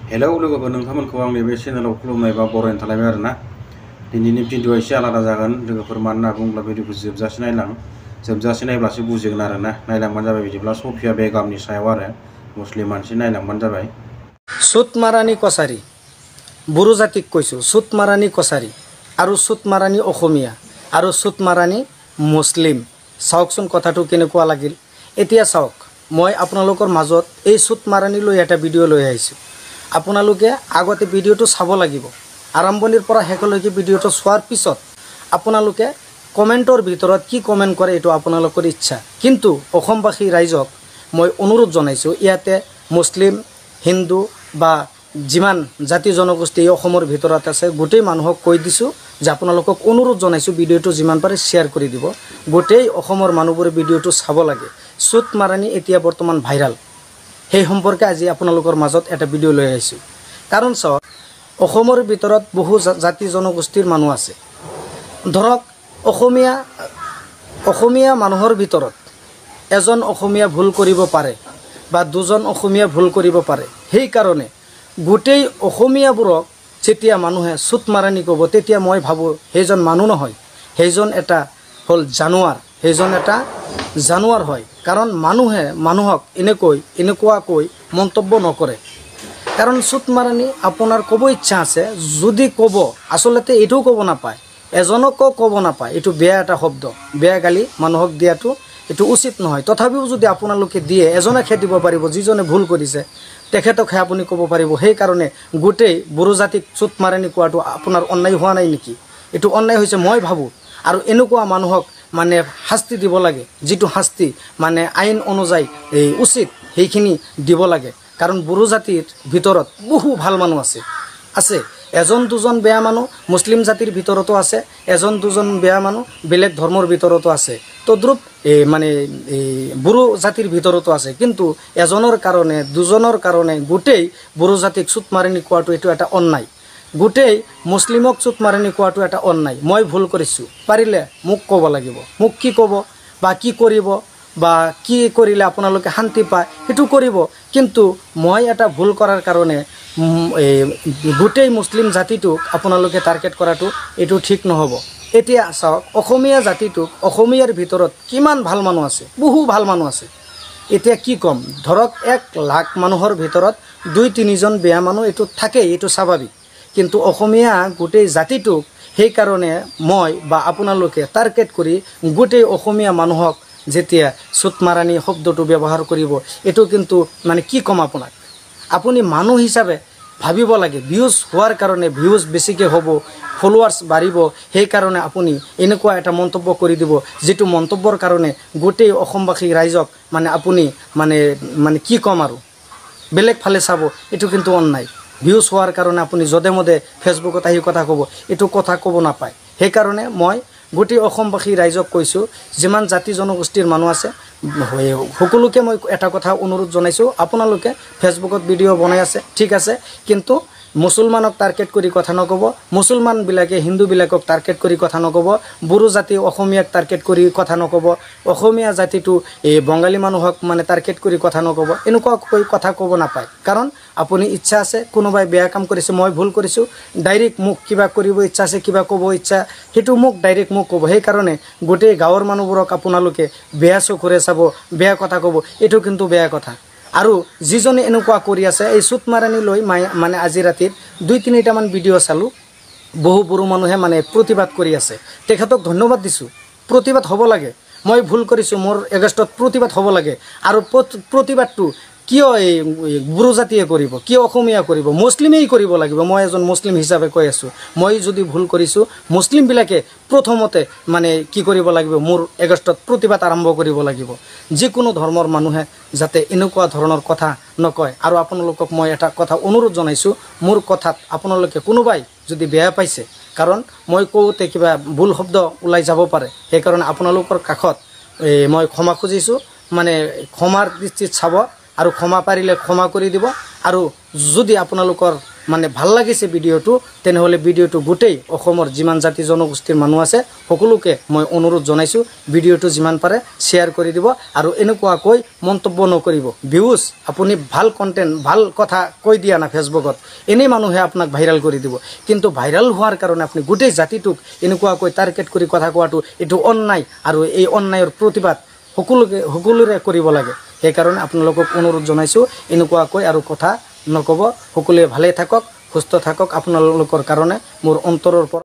hello लोगोफोर नोंथांमोनखौ आंनि बे चेनेलाव खुलुमनाय बा बरायनो थालायबाय आरोना दिनैनि भिडिअआ एसे आलादा जागोन लोगोफोर मानो होनना बुङोब्ला भिडिअखौ जोबजासे नायब्लासो बुजिगोन आरोना नायलांबानो जाबाय बिदिब्ला सफिया बेगमनि सायाव आरो मुस्लिम मानसि नायलांबानो जाबाय सुतमारानि कछारी बড়ো जातिक কৈছো सुतमारानि कछारी आरो सुतमारानि अखमिया आरो सुतमारानि मुस्लिम চাওকচোন কথাটো কেনেকুৱা লাগিল এতিয়া চাওক মই আপোনালোকৰ মাজত এই সুতমাৰানি লৈ এটা ভিডিঅ' লৈ আহিছো আপোনালোকে আগতে ভিডিঅ'টো চাব লাগিব আৰম্ভণিৰ পৰা শেষলৈকে ভিডিঅ'টো চোৱাৰ পিছত আপোনালোকে কমেন্টৰ ভিতৰত কি কমেন্ট কৰে এটো আপোনালোকৰ ইচ্ছা কিন্তু অসমবাসী ৰাইজক মই অনুৰোধ জনাইছো ইয়াতে মুসলিম হিন্দু বা যিমান জাতি জনগোষ্ঠী অসমৰ ভিতৰত আছে গোটেই মানুহক কৈ দিছো যে আপোনালোকক অনুৰোধ জনাইছো ভিডিঅ'টো যিমান পাৰে শেয়াৰ কৰি দিব গোটেই অসমৰ মানুহবোৰে ভিডিঅ'টো চাব লাগে সুতমাৰানি এতিয়া বৰ্তমান ভাইৰাল সেই সম্পৰ্কে আজি আপোনালোকৰ মাজত এটা ভিডিঅ' লৈ আহিছো কাৰণ অসমৰ ভিতৰত বহু জাতি জনগোষ্ঠীৰ মানুহ আছে ধৰক অসমীয়া মানুহৰ ভিতৰত এজন অসমীয়া ভুল কৰিব পাৰে বা দুজন অসমীয়া ভুল কৰিব পাৰে সেই কাৰণে গোটেই অসমীয়াবোৰক যেতিয়া মানুহে সুতমাৰানি ক'ব তেতিয়া মই ভাবো হেজন মানুহ নহয় হেজন এটা হল জানুৱাৰ হয় কাৰণ মানুহে মানুহক এনেকুৱাকৈ মন্তব্য নকৰে কাৰণ সুতমাৰানি আপোনাৰ ক'ব ইচ্ছা আছে যদি ক'ব আসলতে এটোও ক'ব নাপায় এজনক ক'ব নাপায় এটো বেয়া এটা শব্দ বেয়া গালি মানুহক দিয়াটো এটো উচিত নহয় তথাপিও যদি আপোনালোকে দিয়ে এজনে খেদিব পাৰিব যিজনে ভুল কৰিছে তেখেতক আপুনি ক'ব পাৰিব সেই কাৰণে গোটেই বড়ো জাতিক সুতমাৰানি কোৱাটো আপোনাৰ অন্যায় হোৱা নাই নেকি এটো অন্যায় হৈছে মই ভাবো আৰু এনেকুৱা মানুহক মানে শাস্তি দিব লাগে যেটো শাস্তি মানে আইন অনুযায়ী উচিত সেইখিনি দিব লাগে কাৰণ বড়ো জাতিৰ ভিতৰত বহু ভাল মানুহ আছে এজন দুজন বেয়া মানুহ মুসলিম জাতিৰ ভিতৰতো আছে এজন দুজন বেয়া মানুহ বেলেগ ধৰ্মৰ ভিতৰতো আছে তদ্ৰুপ মানে বড়ো জাতিৰ ভিতৰতো আছে কিন্তু এজনৰ কাৰণে দুজনৰ কাৰণে গোটেই বড়ো জাতিক সুতমাৰানি কোৱাটো এটো এটা অন্যায় গোটেই মুসলিমক সুতমাৰানি কোৱাটো এটা অন্যায় মই ভুল কৰিছো পাৰিলে মোক ক'ব লাগিব মোক কি ক'ব বা কি কৰিব বা কি কৰিলে আপোনালোকে শান্তি পায় হেতু কৰিব কিন্তু মই এটা ভুল কৰাৰ কাৰণে গোটেই মুসলিম জাতিটোক আপোনালোকে টাৰ্গেট কৰাটো এটো ঠিক নহব এতিয়া চাওক অসমীয়া জাতিটোক অসমীয়াৰ ভিতৰত কিমান ভাল মানুহ আছে বহু ভাল মানুহ আছে এতিয়া কি কম ধৰক 1 লাখ মানুহৰ ভিতৰত 2-3 জন বেয়া মানুহ এটো থাকে এটো স্বাভাৱিক কিন্তু অসমীয়া গোটেই জাতিটোক সেই কাৰণে মই বা আপোনালোকে টাৰ্গেট কৰি গোটেই অসমীয়া মানুহক যেতিয়া সুতমাৰানি শব্দটো ব্যৱহাৰ কৰিব এটো কিন্তু মানে কি কম আপোনাক আপুনি মানুহ হিচাপে ভাবিব লাগে ভিউজ হোৱাৰ কাৰণে ভিউজ বেছিকে হ'ব ফলোৱাৰ্স বাঢ়িব সেই কাৰণে আপুনি এনেকুৱা এটা মন্তব্য কৰি দিব যেটো মন্তব্যৰ কাৰণে গোটেই অসমবাসী ৰাইজক মানে আপুনি মানে কি কম আৰু বেলেগ ফালে চাব এটো কিন্তু অন্যায় ভিউজ হোৱাৰ কাৰণে আপুনি জদে মদে ফেসবুকত আহি কথা ক'ব এটো কথা ক'ব নাপায় সেই কাৰণে মই গোটেই অসমবাসী ৰাইজক কৈছো যিমান জাতি জনগোষ্ঠীৰ মানুহ আছে সকলোকে মই এটা কথা অনুৰোধ জনাইছো আপোনালোকে ফেসবুকত ভিডিঅ' বনাই আছে ঠিক আছে কিন্তু মুছলমানক টাৰ্গেট কৰি কথা নকব মুছলমান বিলাকে হিন্দু বিলাকক টাৰ্গেট কৰি কথা নকব বড়ো জাতি অসমীয়াক টাৰ্গেট কৰি কথা নকব অসমীয়া জাতিটো বঙালী মানুহক মানে টাৰ্গেট কৰি কথা নকব এনেকুৱা কৈ কথা ক'ব নাপায় কাৰণ আপুনি ইচ্ছা আছে কোনোবাই বেয়া কাম কৰিছে মই ভুল কৰিছো ডাইৰেক্ট মোক কিবা কৰিব ইচ্ছা আছে কিবা ক'ব ইচ্ছা হেতু মোক ডাইৰেক্ট মোক ক'ব সেই কাৰণে গোটেই গাঁৱৰ মানুহবোৰক আপোনালোকে বেয়া চকুৰে চাব বেয়া কথা ক'ব এটো কিন্তু বেয়া কথা আৰু যিজনে এনেকুৱা কৰি আছে এই সুতমাৰানি লৈ মানে আজি ৰাতিত 2-3টা মান ভিডিঅ' চালো বহু বড়ো মানুহে মানে প্ৰতিবাদ কৰি আছে তেখেতক ধন্যবাদ দিছো প্ৰতিবাদ হ'ব লাগে মই ভুল কৰিছো মোৰ এগষ্টত প্ৰতিবাদ হ'ব লাগে আৰু প্ৰতিবাদটো কিয় বড়ো জাতিয়ে কৰিব কিয় অসমীয়া কৰিব মুছলিমেই কৰিব লাগিব মই এজন মুছলিম হিচাপে কৈ আছো মই যদি ভুল কৰিছো মুছলিম বিলাকে প্ৰথমতে মানে কি কৰিব লাগিব মোৰ এগষ্টত প্ৰতিবাদ আৰম্ভ কৰিব লাগিব যিকোনো ধৰ্মৰ মানুহে যাতে এনেকুৱা ধৰণৰ কথা নকয় আৰু আপোনালোকক মই এটা কথা অনুৰোধ জনাইছো মোৰ কথাত আপোনালোকে কোনোবাই যদি বেয়া পাইছে কাৰণ মই কওঁতে কিবা ভুল শব্দ ওলাই যাব পাৰে সেই কাৰণে আপোনালোকৰ কাখত মই ক্ষমা খুজিছো মানে ক্ষমাৰ দৃষ্টিত চাব আৰু ক্ষমা পাৰিলে ক্ষমা কৰি দিব আৰু যদি আপোনালোকৰ মানে ভাল লাগিছে ভিডিঅ'টো তেনেহ'লে ভিডিঅ'টো গোটেই অসমৰ যিমান জাতি জনগোষ্ঠীৰ মানুহ আছে সকলোকে মই অনুৰোধ জনাইছোঁ ভিডিঅ'টো যিমান পাৰে শ্বেয়াৰ কৰি দিব আৰু এনেকুৱাকৈ মন্তব্য নকৰিব ভিউজ আপুনি ভাল কণ্টেণ্ট ভাল কথা কৈ দিয়া না ফেচবুকত এনেই মানুহে আপোনাক ভাইৰেল কৰি দিব কিন্তু ভাইৰেল হোৱাৰ কাৰণে আপুনি গোটেই জাতিটোক এনেকুৱাকৈ টাৰ্গেট কৰি কথা কোৱাটো এইটো অন্যায় আৰু এই অন্যায়ৰ প্ৰতিবাদ সকলোৰে কৰিব লাগে সেইকাৰণে আপোনালোকক অনুৰোধ জনাইছোঁ এনেকুৱাকৈ আৰু কথা নক'ব সকলোৱে ভালে থাকক সুস্থ থাকক আপোনালোকৰ কাৰণে মোৰ অন্তৰৰ পৰা